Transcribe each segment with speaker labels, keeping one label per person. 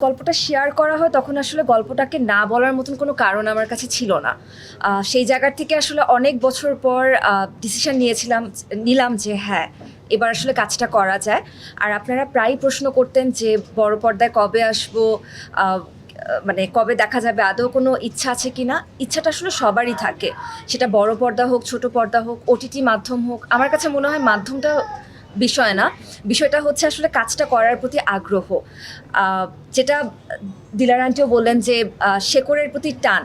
Speaker 1: গল্পটা শেয়ার করা হয় তখন আসলে গল্পটাকে না বলার মতন কোনো কারণ আমার কাছে ছিল না। সেই জায়গার থেকে আসলে অনেক বছর পর ডিসিশন নিলাম যে হ্যাঁ, এবার আসলে কাজটা করা যায়। আর আপনারা প্রায়ই প্রশ্ন করতেন যে বড় পর্দায় কবে আসবো, মানে কবে দেখা যাবে, আদৌ কোনো ইচ্ছা আছে কি না। ইচ্ছাটা আসলে সবারই থাকে, সেটা বড় পর্দা হোক, ছোট পর্দা হোক, ওটিটি মাধ্যম হোক। আমার কাছে মনে হয় মাধ্যমটা বিষয় না, বিষয়টা হচ্ছে আসলে কাজটা করার প্রতি আগ্রহ। যেটা দিলার আন্টিও বললেন যে শেকড়ের প্রতি টান,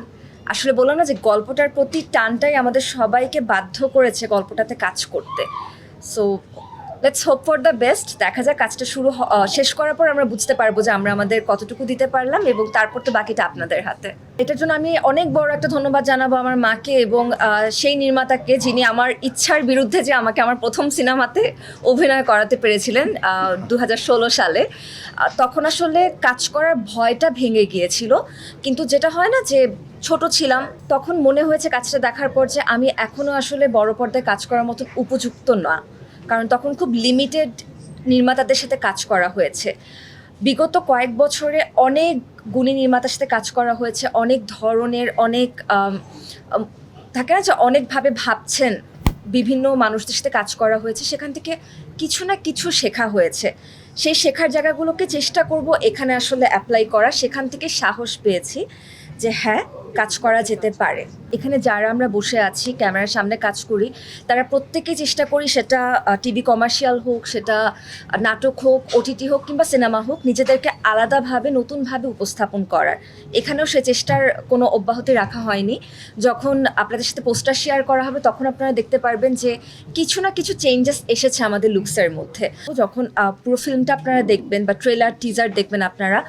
Speaker 1: আসলে বললাম না যে গল্পটার প্রতি টানটাই আমাদের সবাইকে বাধ্য করেছে গল্পটাতে কাজ করতে। So let's hope for the best. দেখা যাক কাজটা শেষ করার পর আমরা বুঝতে পারবো যে আমরা আমাদের কতটুকু দিতে পারলাম, এবং তারপর তো বাকিটা আপনাদের হাতে। এটার জন্য আমি অনেক বড় একটা ধন্যবাদ জানাবো আমার মাকে এবং সেই নির্মাতাকে যিনি আমার ইচ্ছার বিরুদ্ধে যে আমাকে আমার প্রথম সিনেমাতে অভিনয় করাতে পেরেছিলেন 2016 সালে। তখন আসলে কাজ করার ভয়টা ভেঙে গিয়েছিল, কিন্তু যেটা হয় না যে ছোট ছিলাম, তখন মনে হয়েছে কাজটা দেখার পর যে আমি এখনও আসলে বড় পর্দায় কাজ করার মতো উপযুক্ত না, কারণ তখন খুব লিমিটেড নির্মাতাদের সাথে কাজ করা হয়েছে। বিগত কয়েক বছরে অনেক গুণী নির্মাতার সাথে কাজ করা হয়েছে, অনেক ধরনের, অনেক থাকে না যে অনেকভাবে ভাবছেন, বিভিন্ন মানুষদের সাথে কাজ করা হয়েছে, সেখান থেকে কিছু না কিছু শেখা হয়েছে। সেই শেখার জায়গাগুলোকে চেষ্টা করব এখানে আসলে অ্যাপ্লাই করা। সেখান থেকে সাহস পেয়েছি যে হ্যাঁ, কাজ করা যেতে পারে। এখানে যারা আমরা বসে আছি, ক্যামেরার সামনে কাজ করি, তারা প্রত্যেকেই চেষ্টা করি, সেটা টিভি কমার্শিয়াল হোক, সেটা নাটক হোক, ওটিটি হোক, কিংবা সিনেমা হোক, নিজেদেরকে আলাদাভাবে নতুনভাবে উপস্থাপন করার। এখানেও সে চেষ্টার কোনো অব্যাহতি রাখা হয়নি। যখন আপনাদের সাথে পোস্টার শেয়ার করা হবে তখন আপনারা দেখতে পারবেন যে কিছু না কিছু চেঞ্জেস এসেছে আমাদের লুকসের মধ্যে। যখন পুরো ফিল্মটা আপনারা দেখবেন বা ট্রেলার টিজার দেখবেন আপনারা,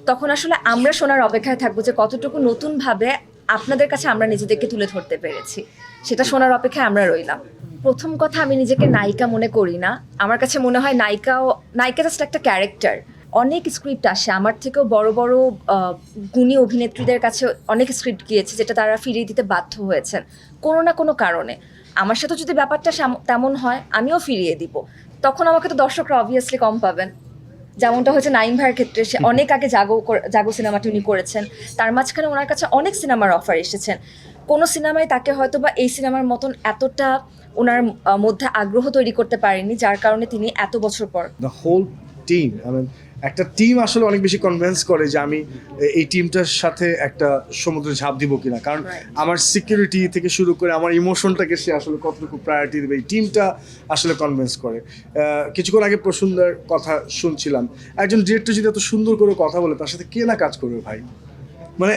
Speaker 1: তখন আসলে আমরা শোনার অপেক্ষায় থাকবো যে কতটুকু নতুনভাবে আপনাদের কাছে আমরা নিজেদেরকে তুলে ধরতে পেরেছি। সেটা শোনার অপেক্ষায় আমরা রইলাম। প্রথম কথা, আমি নিজেকে নায়িকা মনে করি না। আমার কাছে মনে হয় নায়িকা জাস্ট একটা ক্যারেক্টার। অনেক স্ক্রিপ্ট আসে, আমার থেকেও বড় বড় গুণী অভিনেত্রীদের কাছে অনেক স্ক্রিপ্ট গিয়েছে যেটা তারা ফিরিয়ে দিতে বাধ্য হয়েছেন কোনো না কোনো কারণে। আমার সাথে যদি ব্যাপারটা তেমন হয়, আমিও ফিরিয়ে দিব। তখন আমাকে তো দর্শকরা অবভিয়াসলি কম পাবেন, যেমনটা হয়েছে নাইম ভাইয়ের ক্ষেত্রে। সে অনেক আগে জাগো সিনেমাটি উনি করেছেন, তার মাঝখানে ওনার কাছে অনেক সিনেমার অফার এসেছেন। কোনো সিনেমায় তাকে হয়তো বা এই সিনেমার মতন এতটা ওনার মধ্যে আগ্রহ তৈরি করতে পারেনি, যার কারণে তিনি এত বছর পর
Speaker 2: দ্য হোল টিম, একটা টিম আসলে অনেক বেশি কনভিন্স করে যে আমি এই টিমটার সাথে একটা সমুদ্রে ঝাঁপ দিব কিনা, কারণ আমার সিকিউরিটি থেকে শুরু করে আমার ইমোশনটাকে সে আসলে কতটুকু প্রায়োরিটি দেবে, এই টিমটা আসলে কনভিন্স করে। কিছুক্ষণ আগে প্রসুন্দর কথা শুনছিলাম, একজন ডিরেক্টর যদি এত সুন্দর করে কথা বলে, তার সাথে কে না কাজ করবে ভাই। মানে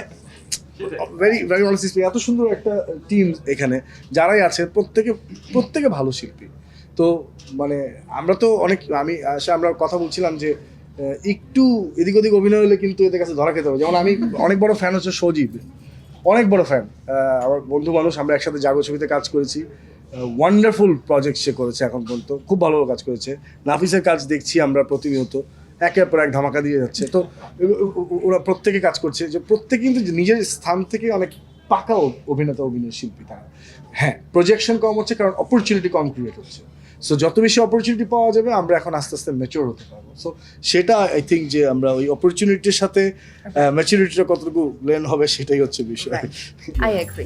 Speaker 2: ভেরি ভেরি অনেস্টলি এত সুন্দর একটা টিম এখানে যারাই আছে, প্রত্যেকে ভালো শিল্পী। তো মানে আমরা তো আমরা কথা বলছিলাম যে একটু এদিক ওদিক অভিনয় হলে কিন্তু এদের কাছে ধরা খেতে হবে। যেমন আমি অনেক বড় ফ্যান হচ্ছে সজীব, অনেক বড় ফ্যান, আমার বন্ধু মানুষ, আমরা একসাথে জাগো ছবিতে কাজ করেছি। ওয়ান্ডারফুল প্রজেক্ট সে করেছে এখন পর্যন্ত, খুব ভালো কাজ করেছে। নাফিসের কাজ দেখছি আমরা প্রতিনিয়ত, একের পর এক ধামাকা দিয়ে যাচ্ছে। তো ওরা প্রত্যেকে কাজ করছে, যে প্রত্যেকে কিন্তু নিজের স্থান থেকে অনেক পাকা অভিনয় শিল্পী তারা। হ্যাঁ, প্রজেকশন কম হচ্ছে কারণ অপরচুনিটি কম ক্রিয়েট হচ্ছে। সো যত বেশি অপরচুনিটি পাওয়া যাবে, আমরা এখন আস্তে আস্তে ম্যাচিওর হতে পারবো। সো সেটা আই থিঙ্ক যে আমরা ওই অপরচুনিটির সাথে ম্যাচুরিটিটা কতটুকু লেন হবে, সেটাই হচ্ছে বিষয়।
Speaker 1: I agree.